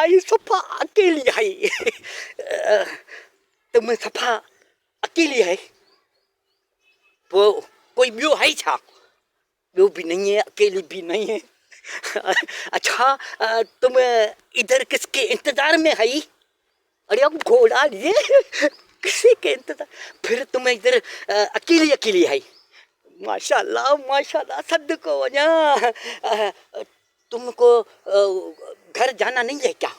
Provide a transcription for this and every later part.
आई सफ़ा अकेली आई। तुम सफ़ा अकेली है, वो कोई ॿियो है छा? ॿियो भी नहीं है, अकेली भी नहीं है। अच्छा, तुम इधर किसके इंतजार में है? अरे अब घोड़ा लिए किसी के इंतजार, फिर तुम इधर अकेली अकेली है। माशाल्लाह माशाल्लाह, सदको वञा। तुमको घर जाना नहीं है क्या?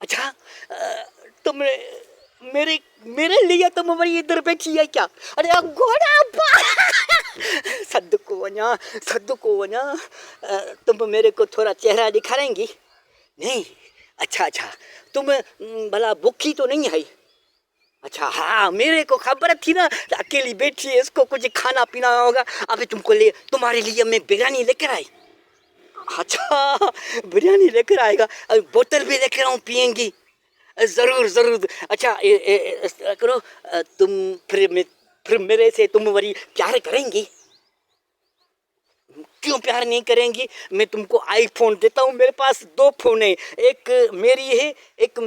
अच्छा, तुम मेरे मेरे लिए तुम वही इधर बैठी है क्या? अरे अब घोड़ा सदको वञा, सदको वञा। तुम मेरे को थोड़ा चेहरा दिखाएंगी? नहीं? अच्छा अच्छा, तुम भला भूखी तो नहीं है? अच्छा हाँ, मेरे को खबर थी ना, अकेली बैठी है, इसको कुछ खाना पीना होगा। अभी तुम्हारे लिए मैं बिरयानी लेकर आई। अच्छा, बिरयानी लेकर आएगा, अभी बोतल भी लेकर आऊँ, पियेंगी? जरूर जरूर। अच्छा करो, तुम फिर मेरे से तुम वही प्यार करेंगी? क्यों प्यार नहीं करेंगी? मैं तुमको आईफोन देता हूँ, मेरे पास 2 फोन है, एक मेरी है, एक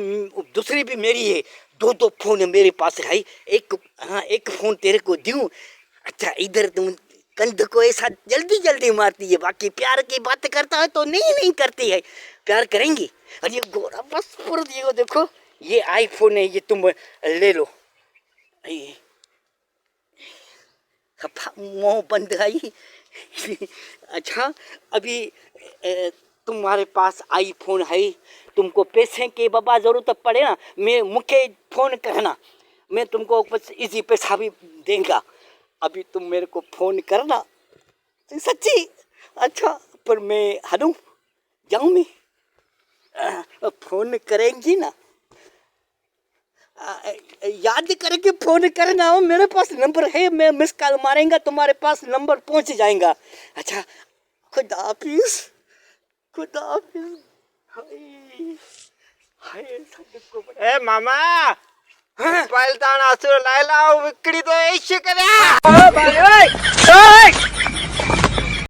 दूसरी भी मेरी है। 2 फोन मेरे पास है। एक फोन तेरे को दूं? अच्छा, इधर तुम कंध को ऐसा जल्दी जल्दी मारती है, बाकी प्यार की बात करता है तो नहीं करती है। प्यार करेंगी? अरे गोरा बस पूरा देखो, ये आईफोन है, ये तुम ले लो। मुंह बंद आई। अच्छा, अभी तुम्हारे पास आईफोन है, तुमको पैसे की बाबा जरूरत पड़े ना, मैं मुझे फोन करना, मैं तुमको बस इजी पैसा भी देंगे। अभी तुम मेरे को फोन करना सच्ची। अच्छा, पर मैं हूँ, जाऊँ मैं? फोन करेंगी ना? याद करके फोन करना हो, मेरे पास नंबर है, मैं मिस कॉल मारेंगा, तुम्हारे पास नंबर पहुंच जाएगा। अच्छा, खुदा हाफिज, खुदा हाफिज। ए मामा, हाँ? मोबाइल ताण असुर लायला विकड़ी तो ऐश कर्या। ओ भाई, ओए, ओए!